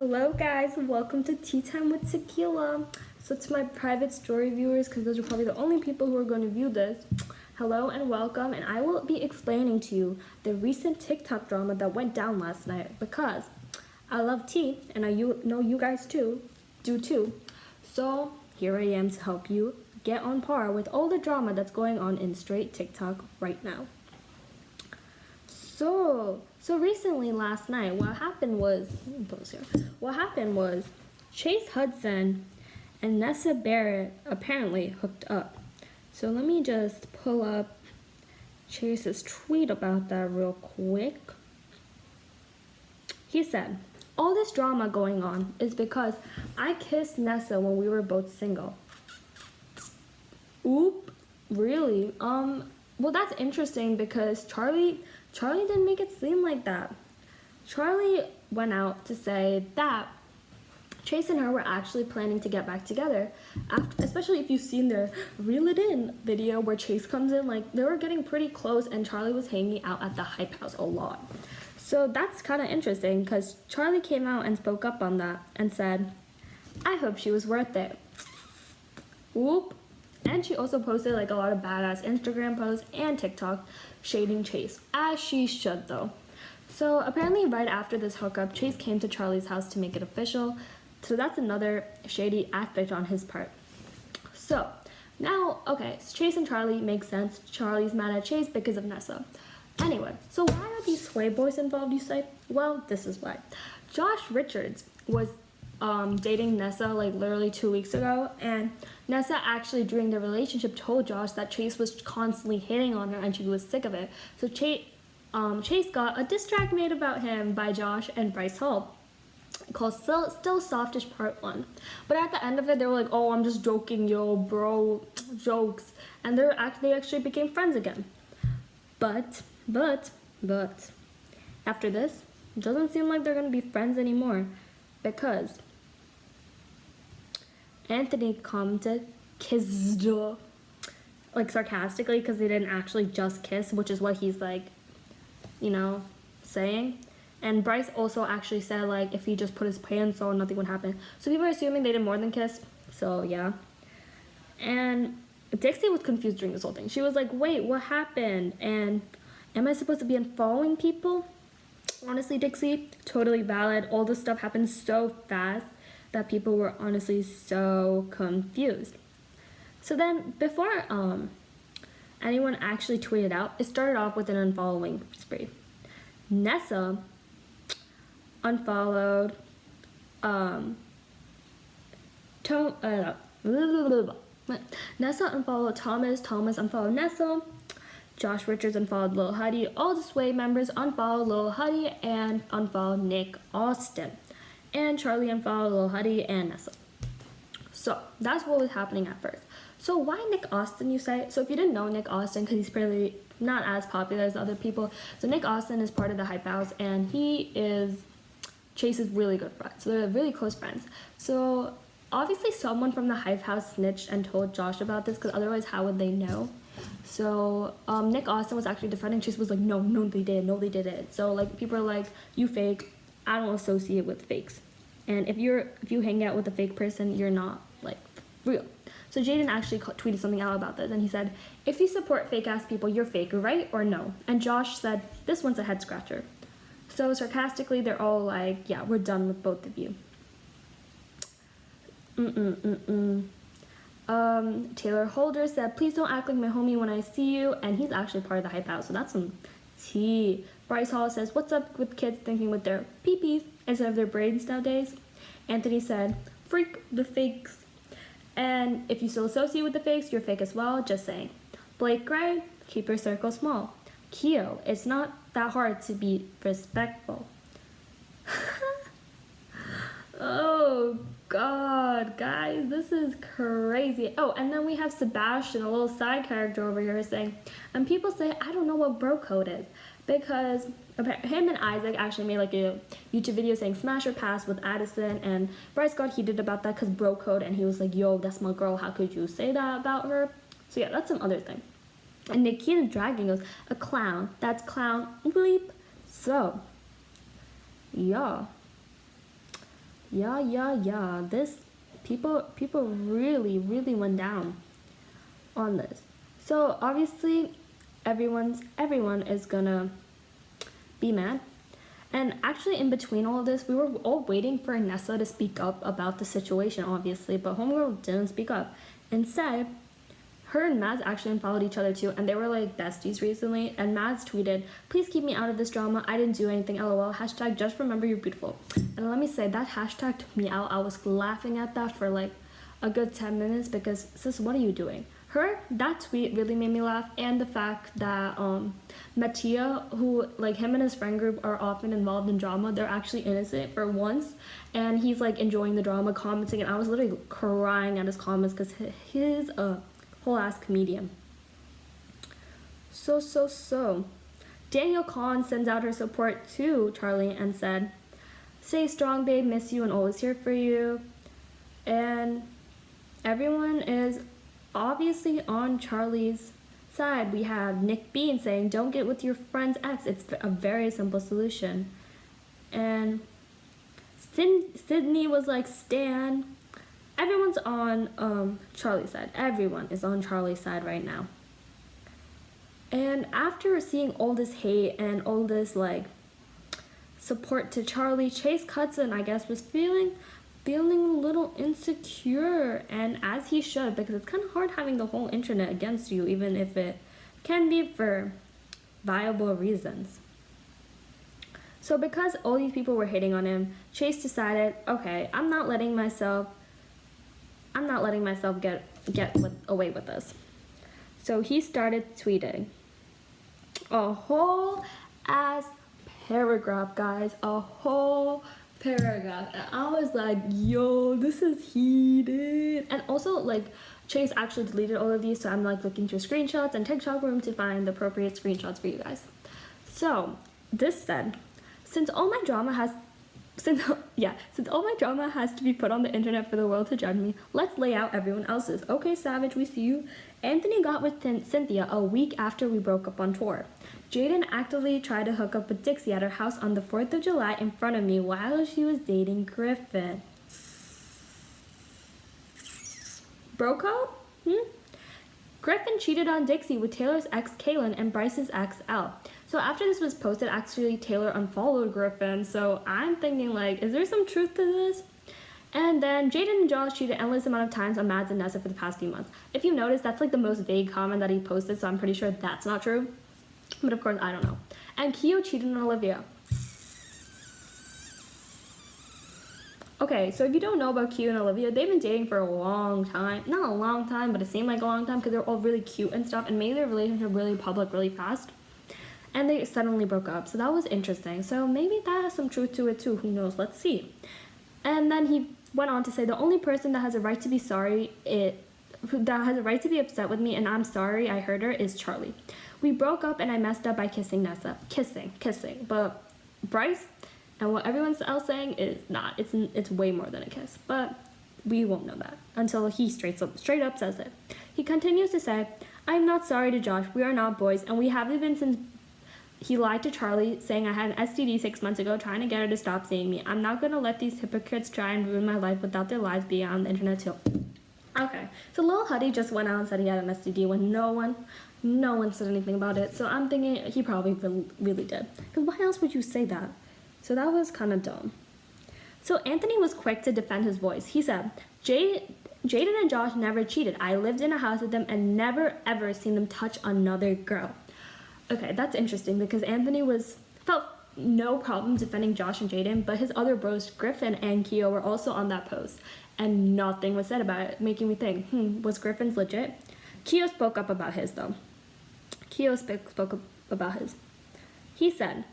Hello guys, welcome to Tea Time with Tequila. So to my private story viewers, because those are probably the only people who are going to view this, hello and welcome, and I will be explaining to you the recent TikTok drama that went down last night because I love tea, and I know you guys do too. So here I am to help you get on par with all the drama that's going on in straight TikTok right now. So recently last night, what happened was Chase Hudson and Nessa Barrett apparently hooked up. So let me just pull up Chase's tweet about that real quick. He said, "All this drama going on is because I kissed Nessa when we were both single." Oop, really? Well, that's interesting because Charlie didn't make it seem like that. Charlie went out to say that Chase and her were actually planning to get back together, especially if you've seen their Reel It In video where Chase comes in. Like, they were getting pretty close and Charlie was hanging out at the Hype House a lot. So that's kind of interesting because Charlie came out and spoke up on that and said, "I hope she was worth it." Whoop. And she also posted like a lot of badass Instagram posts and TikTok shading Chase, as she should though. So apparently right after this hookup, Chase came to Charlie's house to make it official. So that's another shady aspect on his part. So now, okay, so Chase and Charlie makes sense. Charlie's mad at Chase because of Nessa. Anyway, so why are these sway boys involved, you say? Well, this is why. Josh Richards was dating Nessa like literally 2 weeks ago, and Nessa actually during their relationship told Josh that Chase was constantly hitting on her and she was sick of it. So Chase got a diss track made about him by Josh and Bryce Hall called Still Softish Part 1. But at the end of it, they were like, "Oh, I'm just joking, yo, bro, jokes." And they actually became friends again. But after this, it doesn't seem like they're gonna be friends anymore because Anthony commented, "Kissed," like sarcastically, because they didn't actually just kiss, which is what he's like, saying. And Bryce also actually said like if he just put his pants on, nothing would happen. So people are assuming they did more than kiss. So yeah. And Dixie was confused during this whole thing. She was like, "Wait, what happened? And am I supposed to be unfollowing people?" Honestly, Dixie, totally valid. All this stuff happened so fast that people were honestly so confused. So then before anyone actually tweeted out, it started off with an unfollowing spree. Nessa unfollowed Nessa unfollowed Thomas unfollowed Nessa, Josh Richards unfollowed Lil Huddy, all the Sway members unfollowed Lil Huddy and unfollowed Nick Austin. And Charlie unfollowed Lil Huddy and Nessa. So that's what was happening at first. So why Nick Austin, you say? So if you didn't know Nick Austin, because he's probably not as popular as other people, so Nick Austin is part of the Hype House and he is Chase's really good friend. So they're really close friends. So obviously someone from the Hype House snitched and told Josh about this, because otherwise how would they know? So Nick Austin was actually defending Chase, was like, no they didn't. So like people are like, "You fake, I don't associate with fakes. And if you hang out with a fake person, you're not like real." So Jaden actually tweeted something out about this, and he said, "If you support fake ass people, you're fake, right or no?" And Josh said, "This one's a head scratcher." So sarcastically, they're all like, "Yeah, we're done with both of you." Taylor Holder said, "Please don't act like my homie when I see you," and he's actually part of the Hype House, so that's some tea. Bryce Hall says, "What's up with kids thinking with their peepees instead of their brains nowadays?" Anthony said, "Freak the fakes. And if you still associate with the fakes, you're fake as well, just saying." Blake Gray, "Keep your circle small." Keo, "It's not that hard to be respectful." Oh god, guys, this is crazy. Oh, and then we have Sebastian, a little side character over here, saying, "And people say I don't know what bro code is," because him and Isaac actually made like a YouTube video saying smash or pass with Addison, and Bryce got heated about that because bro code, and he was like, "Yo, that's my girl, how could you say that about her?" So yeah, that's some other thing. And Nikita Dragon goes, "A clown, that's clown bleep." So yeah, Yeah. This people really went down on this. So obviously everyone is gonna be mad. And actually in between all of this, we were all waiting for Nessa to speak up about the situation, obviously, but Homegirl didn't speak up. Instead, her and Mads actually unfollowed each other too, and they were like besties recently. And Mads tweeted, "Please keep me out of this drama. I didn't do anything. LOL. Hashtag just remember you're beautiful." And let me say, that hashtag took me out. I was laughing at that for like a good 10 minutes because, sis, what are you doing? That tweet really made me laugh, and the fact that Mattia, who like him and his friend group are often involved in drama, they're actually innocent for once, and he's like enjoying the drama, commenting, and I was literally crying at his comments because he's a whole ass comedian. So Danielle Kahn sends out her support to Charlie and said, "Stay strong, babe, miss you and always here for you." And everyone is obviously on Charlie's side. We have Nick Bean saying, "Don't get with your friend's ex. It's a very simple solution." And Sydney was like, "Stan." Everyone's on Charlie's side. Everyone is on Charlie's side right now. And after seeing all this hate and all this like support to Charlie, Chase Cudson, I guess, was feeling a little insecure, and as he should, because it's kind of hard having the whole internet against you, even if it can be for viable reasons. So because all these people were hating on him, Chase decided, okay, I'm not letting myself get away with this. So he started tweeting a whole ass paragraph, guys, a whole paragraph, and I was like, yo, this is heated. And also, like, Chase actually deleted all of these, so I'm like looking through screenshots and TikTok room to find the appropriate screenshots for you guys. So this said, since all my drama has to be put on the internet for the world to judge me, let's lay out everyone else's. Okay, Savage, we see you. Anthony got with Cynthia a week after we broke up on tour. Jaden actively tried to hook up with Dixie at her house on the 4th of July in front of me while she was dating Griffin. Bro code? Griffin cheated on Dixie with Taylor's ex Kaylin and Bryce's ex Elle. So after this was posted, actually Taylor unfollowed Griffin, so I'm thinking like, is there some truth to this? And then Jaden and Josh cheated endless amount of times on Mads and Nessa for the past few months. If you notice, that's like the most vague comment that he posted, so I'm pretty sure that's not true. But of course, I don't know. And Keo cheated on Olivia. Okay, so if you don't know about Keo and Olivia, they've been dating for a long time. Not a long time, but it seemed like a long time because they're all really cute and stuff and made their relationship really public really fast. And they suddenly broke up, so that was interesting. So maybe that has some truth to it too, who knows, let's see. And then he went on to say, the only person that has a right to be upset with me and I'm sorry I hurt her is Charlie. We broke up and I messed up by kissing Nessa. Kissing. But Bryce and what everyone's else saying is not. It's way more than a kiss. But we won't know that until he straight up says it. He continues to say, I'm not sorry to Josh. We are not boys and we haven't been since he lied to Charlie saying I had an STD 6 months ago trying to get her to stop seeing me. I'm not going to let these hypocrites try and ruin my life without their lives being on the internet too. Okay, so Lil Huddy just went out and said he had an STD when no one said anything about it. So I'm thinking he probably really did. Because why else would you say that? So that was kind of dumb. So Anthony was quick to defend his boys. He said, Jaden and Josh never cheated. I lived in a house with them and never ever seen them touch another girl. Okay, that's interesting because Anthony felt no problem defending Josh and Jaden, but his other bros, Griffin and Keo, were also on that post, and nothing was said about it, making me think, was Griffin's legit? Keo spoke up about his, though. Spoke up about his. He said,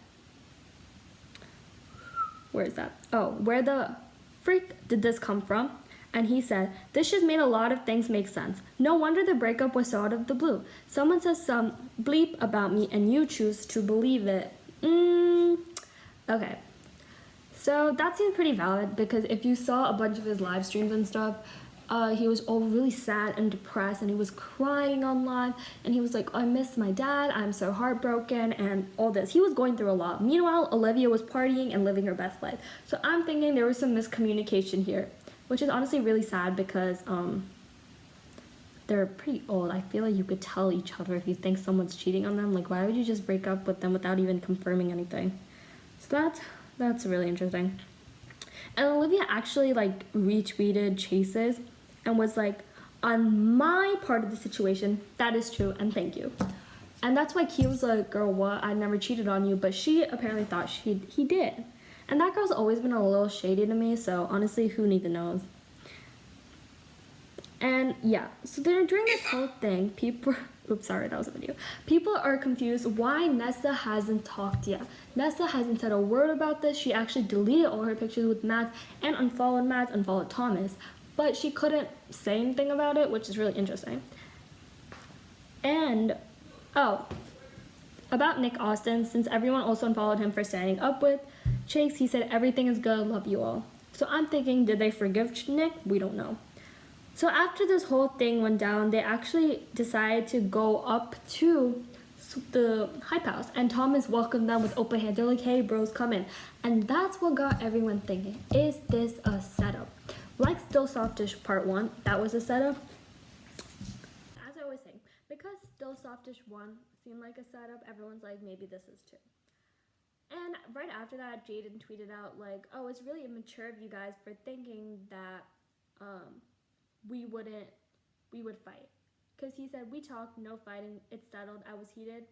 where is that? Oh, where the freak did this come from? And he said, this just made a lot of things make sense. No wonder the breakup was so out of the blue. Someone says some bleep about me and you choose to believe it. Okay. So that seems pretty valid because if you saw a bunch of his live streams and stuff, he was all really sad and depressed, and he was crying online, and he was like, I miss my dad, I'm so heartbroken, and all this. He was going through a lot. Meanwhile, Olivia was partying and living her best life. So I'm thinking there was some miscommunication here, which is honestly really sad because they're pretty old. I feel like you could tell each other if you think someone's cheating on them. Like, why would you just break up with them without even confirming anything? So that's really interesting. And Olivia actually like retweeted Chase's and was like, on my part of the situation, that is true, and thank you. And that's why Kia was like, girl, what? I never cheated on you. But she apparently thought he did. And that girl's always been a little shady to me, so honestly, who even knows? And yeah, so then during this whole thing, people, oops, sorry, that was a video. People are confused why Nessa hasn't talked yet. Nessa hasn't said a word about this. She actually deleted all her pictures with Matt and unfollowed Matt, unfollowed Thomas. But she couldn't say anything about it, which is really interesting. And, oh, about Nick Austin, since everyone also unfollowed him for standing up with Chase, he said, everything is good, love you all. So I'm thinking, did they forgive Nick? We don't know. So after this whole thing went down, they actually decided to go up to the hype house, and Thomas welcomed them with open hands. They're like, hey bros, come in. And that's what got everyone thinking, is this a setup? Like Still Softish Part 1, that was a setup. As I always say, because Still Softish 1 seemed like a setup, everyone's like, maybe this is too. And right after that, Jaden tweeted out like, oh, it's really immature of you guys for thinking that we would fight. Because he said, we talked, no fighting, it's settled, I was heated,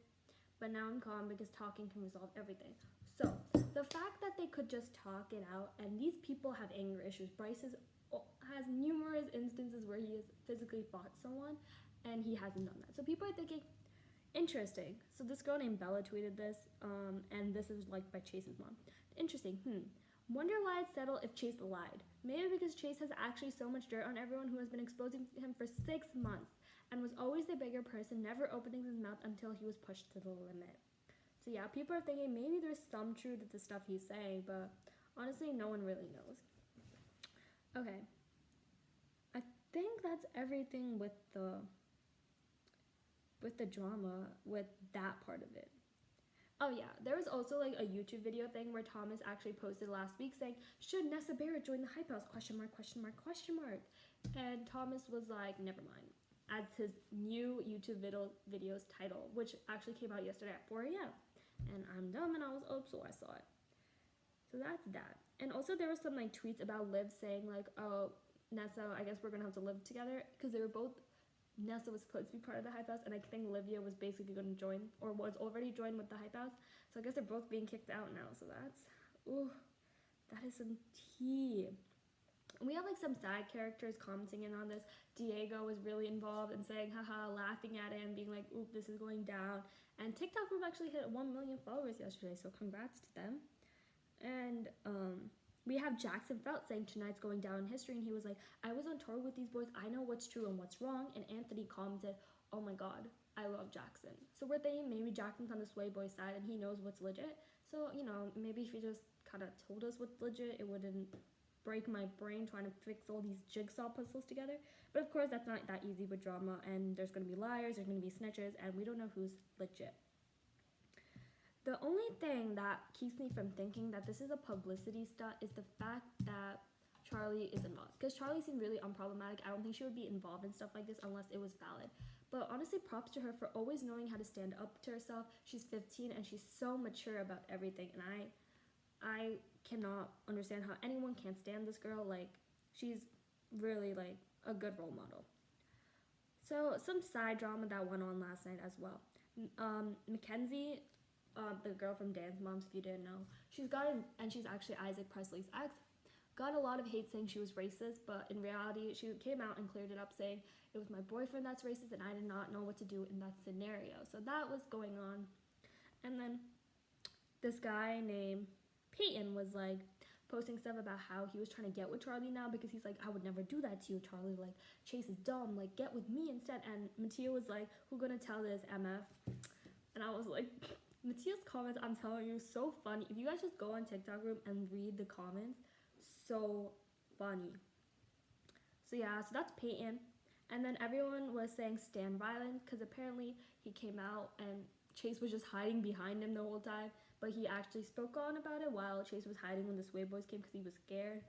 but now I'm calm because talking can resolve everything. So, the fact that they could just talk it out, and these people have anger issues. Bryce has numerous instances where he has physically fought someone, and he hasn't done that. So people are thinking, interesting. So this girl named Bella tweeted this, and this is like by Chase's mom. Interesting, Wonder why it's settled if Chase lied. Maybe because Chase has actually so much dirt on everyone who has been exposing him for 6 months and was always the bigger person, never opening his mouth until he was pushed to the limit. So yeah, people are thinking maybe there's some truth to the stuff he's saying, but honestly, no one really knows. Okay. I think that's everything with the drama, with that part of it. Oh yeah, there was also like a YouTube video thing where Thomas actually posted last week saying, should Nessa Barrett join the Hype House? Question mark, question mark, question mark. And Thomas was like, never mind. As his new YouTube video's title, which actually came out yesterday at 4 a.m. And I'm dumb and I was up, so I saw it. So that's that. And also there was some like tweets about Liv saying like, oh, Nessa, I guess we're gonna have to live together, because they were both, Nessa was supposed to be part of the Hype House, and I think Olivia was basically going to join, or was already joined with the Hype House. So I guess they're both being kicked out now. So that is some tea. We have like some side characters commenting in on this. Diego was really involved and saying, haha, laughing at it and being like, oop, this is going down. And TikTok group actually hit 1 million followers yesterday, so congrats to them. And we have Jackson Felt saying tonight's going down in history, and he was like, I was on tour with these boys, I know what's true and what's wrong. And Anthony commented, oh my god, I love Jackson. So we're thinking maybe Jackson's on the Sway Boy side and he knows what's legit. So, you know, maybe if he just kind of told us what's legit, it wouldn't break my brain trying to fix all these jigsaw puzzles together. But of course, that's not that easy with drama, and there's going to be liars, there's going to be snitches, and we don't know who's legit. The only thing that keeps me from thinking that this is a publicity stunt is the fact that Charlie is involved. Because Charlie seemed really unproblematic. I don't think she would be involved in stuff like this unless it was valid. But honestly, props to her for always knowing how to stand up to herself. She's 15 and she's so mature about everything. And I cannot understand how anyone can't stand this girl. Like, she's really like a good role model. So some side drama that went on last night as well. Mackenzie, the girl from Dance Moms, if you didn't know, she's actually Isaac Presley's ex, got a lot of hate saying she was racist, but in reality, she came out and cleared it up saying, it was my boyfriend that's racist and I did not know what to do in that scenario. So that was going on. And then this guy named Peyton was like posting stuff about how he was trying to get with Charlie now, because he's like, I would never do that to you, Charlie. Like, Chase is dumb. Like, get with me instead. And Mattia was like, who gonna tell this, MF? And I was like, Mattia's comments, I'm telling you, so funny. If you guys just go on TikTok group and read the comments, so funny. So yeah, so that's Peyton. And then everyone was saying stand violent because apparently he came out and Chase was just hiding behind him the whole time, but he actually spoke on about it while Chase was hiding when the Sway Boys came because he was scared.